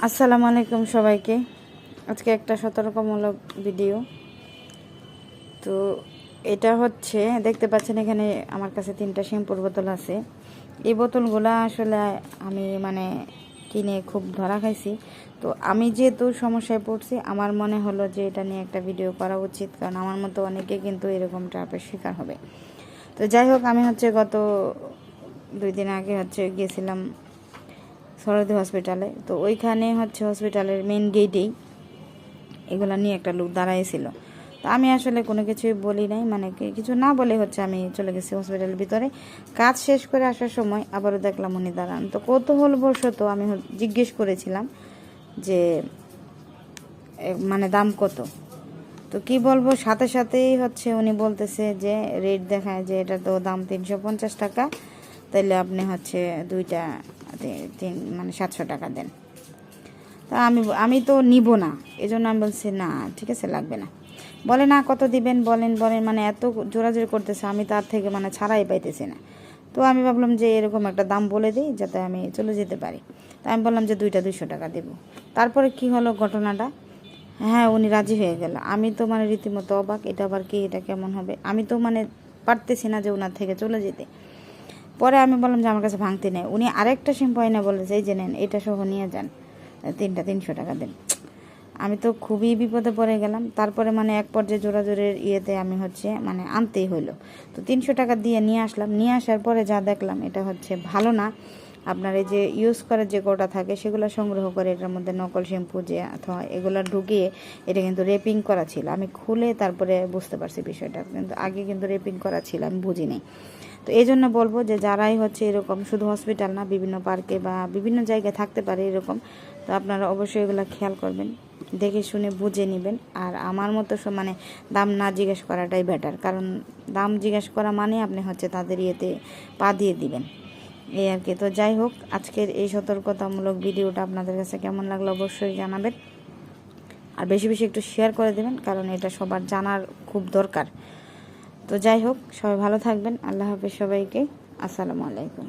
আসসালামু আলাইকুম সবাইকে। আজকে একটা সতর্কমূলক ভিডিও। তো এটা হচ্ছে দেখতে পাচ্ছেন এখানে আমার কাছে 3টা শ্যাম্পুর বোতল আছে। এই বোতলগুলো আসলে আমি কিনে খুব ধরা খাইছি। তো আমি যেহেতু সমস্যায় পড়ছি, আমার মনে হলো যে এটা নিয়ে একটা ভিডিও করা উচিত, কারণ আমার মতো অনেকে কিন্তু এরকম ট্র্যাপের শিকার হবে। তো যাই হোক, আমি গত 2 দিন আগে গেছিলাম সরদি হসপিটালে। তো ওইখানে হসপিটালের মেন গেটেই এগুলো নিয়ে একটা লোক দাঁড়াইছিল। তো আমি আসলে কোনো কিছুই বলি নাই, কিছু না বলে আমি চলে গেছি হসপিটালের ভিতরে। কাজ শেষ করে আসার সময় আবারও দেখলাম উনি দাঁড়ান। তো কৌতূহলবশত আমি জিজ্ঞেস করেছিলাম যে দাম কত। তো কি বলবো, সাথে সাথেই উনি বলতেছে যে রেট দেখায় যে এটা তো দাম 350 টাকা, তাইলে আপনি দুইটা 700 টাকা দেন। তা আমি তো নিব না, এই জন্য আমি বলছি না ঠিক আছে, লাগবে না। বলে না কত দিবেন বলেন বলেন, এত জোরাজোরি করতেছে, আমি তার থেকে ছাড়াই পাইতেছি না। তো আমি ভাবলাম যে এরকম একটা দাম বলে দিই যাতে আমি চলে যেতে পারি। তা আমি বললাম যে দুইটা 200 টাকা দেব। তারপরে কি হলো ঘটনাটা, হ্যাঁ উনি রাজি হয়ে গেল। আমি তো রীতিমতো অবাক, এটা আবার কি, এটা কেমন হবে। আমি তো পারতেছি না যে ওনার থেকে চলে যেতে। পরে আমি বললাম যে আমার কাছে ভাঙতে নেই। উনি আরেকটা শ্যাম্পু এনে বলেছে এই যে নেন, এটা সহ নিয়ে যান, 3টা 300 টাকা দেন। আমি তো খুবই বিপদে পড়ে গেলাম। তারপরে এক পর্যায়ে জোরাজোরের ইয়েতে আমি আনতেই হইলো। তো 300 টাকা দিয়ে নিয়ে আসলাম। নিয়ে আসার পরে যা দেখলাম, এটা ভালো না। আপনার এই যে ইউজ করার যে কোটা থাকে সেগুলো সংগ্রহ করে এটার মধ্যে নকল শ্যাম্পু যে অথবা এগুলো ঢুকিয়ে এটা কিন্তু রেপিং করা ছিল। আমি খুলে তারপরে বুঝতে পারছি বিষয়টা, কিন্তু আগে কিন্তু রেপিং করা ছিল, আমি বুঝিনি। তো এই জন্য বলবো যে যারাই এরকম, শুধু হসপিটাল না, বিভিন্ন পার্কে বা বিভিন্ন জায়গায় থাকতে পারে এরকম। তো আপনারা অবশ্যই এগুলো খেয়াল করবেন, দেখে শুনে বুঝে নেবেন। আর আমার মতো দাম না জিজ্ঞেস করাটাই বেটার, কারণ দাম জিজ্ঞেস করা আপনি তাদের ইয়েতে পা দিয়ে দিবেন, এই আর কি। তো যাই হোক, আজকের এই সতর্কতামূলক ভিডিওটা আপনাদের কাছে কেমন লাগলো অবশ্যই জানাবেন। আর বেশি বেশি একটু শেয়ার করে দেবেন, কারণ এটা সবার জানার খুব দরকার। তো যাই হোক, সবাই ভালো থাকবেন। আল্লাহ হাফেজ সবাইকে। আসসালামু আলাইকুম।